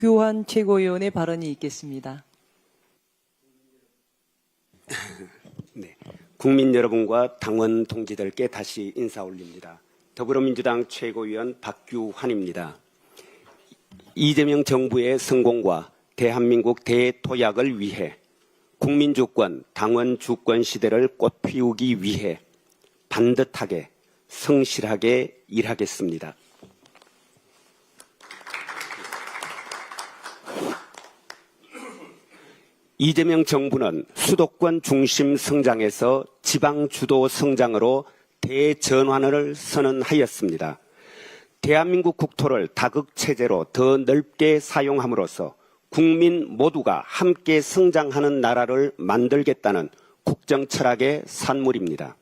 박규환 최고위원의 발언이 있겠습니다. 네, 국민 여러분과 당원 동지들께 다시 인사 올립니다. 더불어민주당 최고위원 박규환입니다. 이재명 정부의 성공과 대한민국 대도약을 위해 국민주권, 당원 주권 시대를 꽃피우기 위해 반듯하게 성실하게 일하겠습니다. 이재명 정부는 수도권 중심 성장에서 지방 주도 성장으로 대전환을 선언하였습니다. 대한민국 국토를 다극체제로 더 넓게 사용함으로써 국민 모두가 함께 성장하는 나라를 만들겠다는 국정 철학의 산물입니다.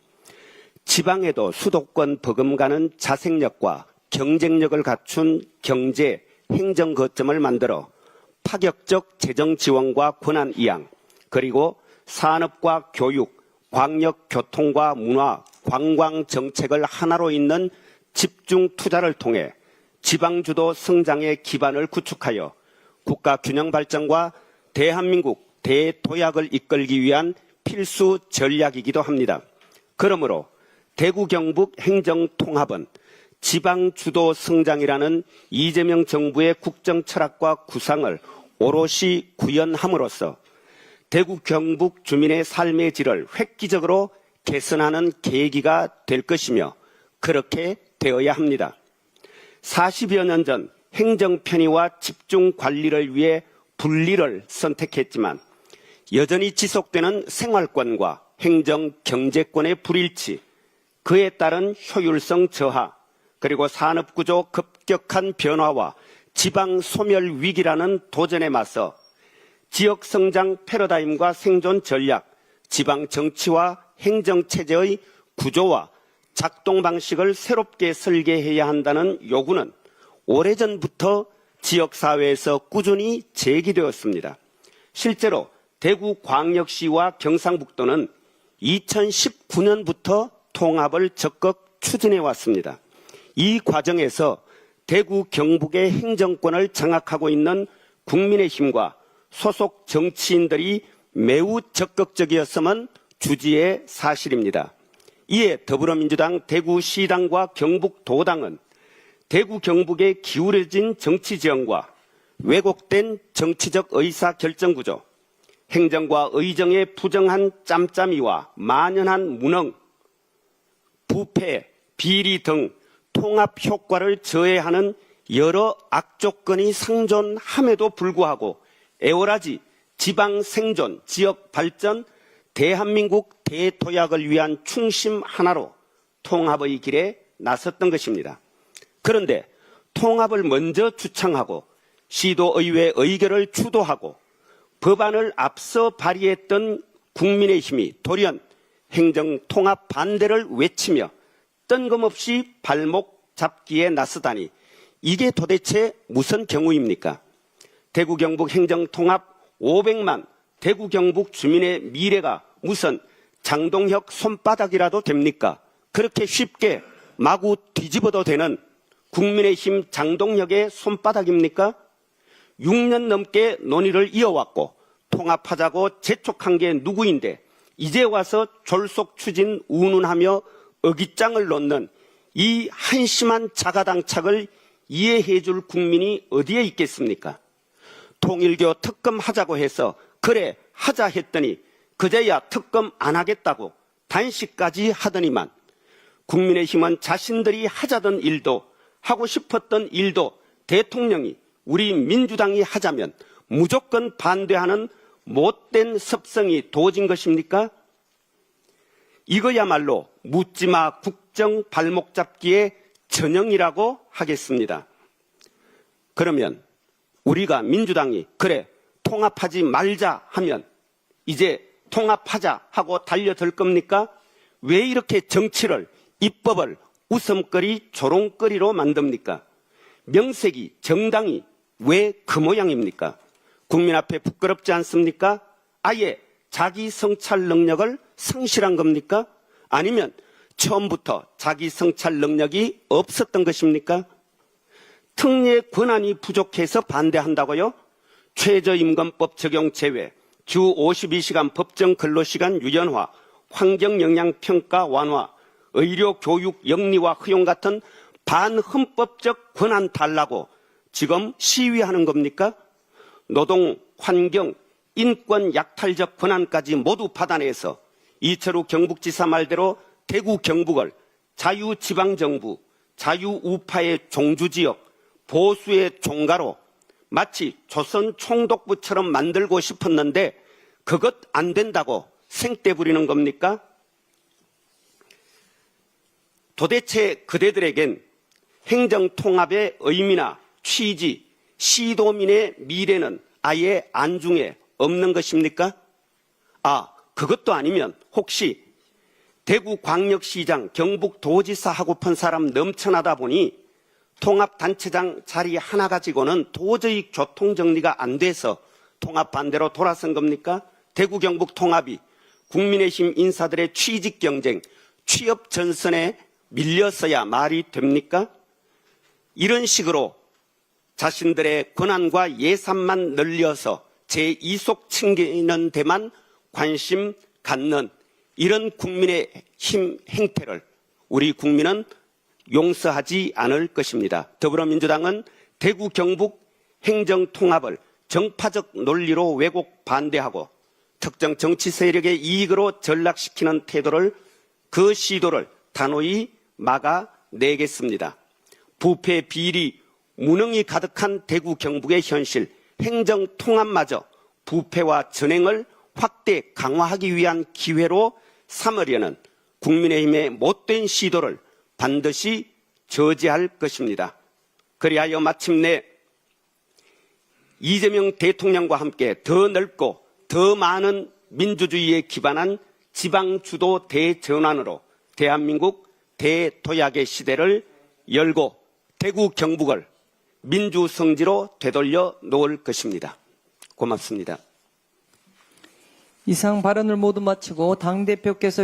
지방에도 수도권 버금가는 자생력과 경쟁력을 갖춘 경제, 행정 거점을 만들어 파격적 재정 지원과 권한 이양, 그리고 산업과 교육, 광역 교통과 문화, 관광 정책을 하나로 잇는 집중 투자를 통해 지방주도 성장의 기반을 구축하여 국가 균형 발전과 대한민국 대도약을 이끌기 위한 필수 전략이기도 합니다. 그러므로 대구 경북 행정통합은 지방주도 성장이라는 이재명 정부의 국정 철학과 구상을 오롯이 구현함으로써 대구 경북 주민의 삶의 질을 획기적으로 개선하는 계기가 될 것이며 그렇게 되어야 합니다. 40여 년 전 행정 편의와 집중 관리를 위해 분리를 선택했지만 여전히 지속되는 생활권과 행정 경제권의 불일치, 그에 따른 효율성 저하, 그리고 산업구조 급격한 변화와 지방 소멸 위기라는 도전에 맞서 지역 성장 패러다임과 생존 전략, 지방 정치와 행정체제의 구조와 작동 방식을 새롭게 설계해야 한다는 요구는 오래전부터 지역사회에서 꾸준히 제기되었습니다. 실제로 대구광역시와 경상북도는 2019년부터 통합을 적극 추진해 왔습니다. 이 과정에서 대구 경북의 행정권을 장악하고 있는 국민의힘과 소속 정치인들이 매우 적극적이었음은 주지의 사실입니다. 이에 더불어민주당 대구시당과 경북도당은 대구 경북의 기울어진 정치지형과 왜곡된 정치적 의사결정구조, 행정과 의정의 부정한 짬짬이와 만연한 무능, 부패, 비리 등 통합 효과를 저해하는 여러 악조건이 상존함에도 불구하고 애월하지 지방 생존, 지역 발전, 대한민국 대도약을 위한 충심 하나로 통합의 길에 나섰던 것입니다. 그런데 통합을 먼저 주창하고 시도의회 의결을 주도하고 법안을 앞서 발의했던 국민의힘이 돌연 행정통합 반대를 외치며 뜬금없이 발목 잡기에 나서다니 이게 도대체 무슨 경우입니까? 대구 경북 행정통합 500만 대구 경북 주민의 미래가 무슨 장동혁 손바닥이라도 됩니까? 그렇게 쉽게 마구 뒤집어도 되는 국민의힘 장동혁의 손바닥입니까? 6년 넘게 논의를 이어왔고 통합하자고 재촉한 게 누구인데 이제 와서 졸속 추진 운운하며 어깃장을 놓는 이 한심한 자가당착을 이해해 줄 국민이 어디에 있겠습니까? 통일교 특검 하자고 해서 그래 하자 했더니 그제야 특검 안 하겠다고 단식까지 하더니만 국민의힘은 자신들이 하자던 일도 하고 싶었던 일도 대통령이 우리 민주당이 하자면 무조건 반대하는 못된 습성이 도진 것입니까? 이거야말로 묻지마 국정 발목 잡기의 전형이라고 하겠습니다. 그러면 우리가 민주당이 그래 통합하지 말자 하면 이제 통합하자 하고 달려들 겁니까? 왜 이렇게 정치를, 입법을 웃음거리, 조롱거리로 만듭니까? 명색이, 정당이 왜 그 모양입니까? 국민 앞에 부끄럽지 않습니까? 아예 자기 성찰 능력을 상실한 겁니까? 아니면 처음부터 자기 성찰 능력이 없었던 것입니까? 특례 권한이 부족해서 반대한다고요? 최저임금법 적용 제외, 주 52시간 법정 근로시간 유연화, 환경영향평가 완화, 의료교육 영리화 허용 같은 반헌법적 권한 달라고 지금 시위하는 겁니까? 노동, 환경, 인권 약탈적 권한까지 모두 받아내서 이철우 경북지사 말대로 대구 경북을 자유지방정부, 자유우파의 종주지역, 보수의 종가로 마치 조선 총독부처럼 만들고 싶었는데 그것 안 된다고 생떼 부리는 겁니까? 도대체 그대들에겐 행정통합의 의미나 취지, 시도민의 미래는 아예 안중에 없는 것입니까? 아, 그것도 아니면 혹시 대구광역시장, 경북도지사 하고픈 사람 넘쳐나다 보니 통합단체장 자리 하나 가지고는 도저히 교통정리가 안 돼서 통합 반대로 돌아선 겁니까? 대구 경북 통합이 국민의힘 인사들의 취직 경쟁, 취업 전선에 밀려서야 말이 됩니까? 이런 식으로 자신들의 권한과 예산만 늘려서 제2속 챙기는 데만 관심 갖는 이런 국민의힘 행태를 우리 국민은 용서하지 않을 것입니다. 더불어민주당은 대구 경북 행정통합을 정파적 논리로 왜곡 반대하고 특정 정치 세력의 이익으로 전락시키는 태도를 그 시도를 단호히 막아내겠습니다. 부패, 비리, 무능이 가득한 대구 경북의 현실, 행정통합마저 부패와 전횡을 확대 강화하기 위한 기회로 삼으려는 국민의힘의 못된 시도를 반드시 저지할 것입니다. 그리하여 마침내 이재명 대통령과 함께 더 넓고 더 많은 민주주의에 기반한 지방주도 대전환으로 대한민국 대도약의 시대를 열고 대구 경북을 민주성지로 되돌려 놓을 것입니다. 고맙습니다. 이상 발언을 모두 마치고 당대표께서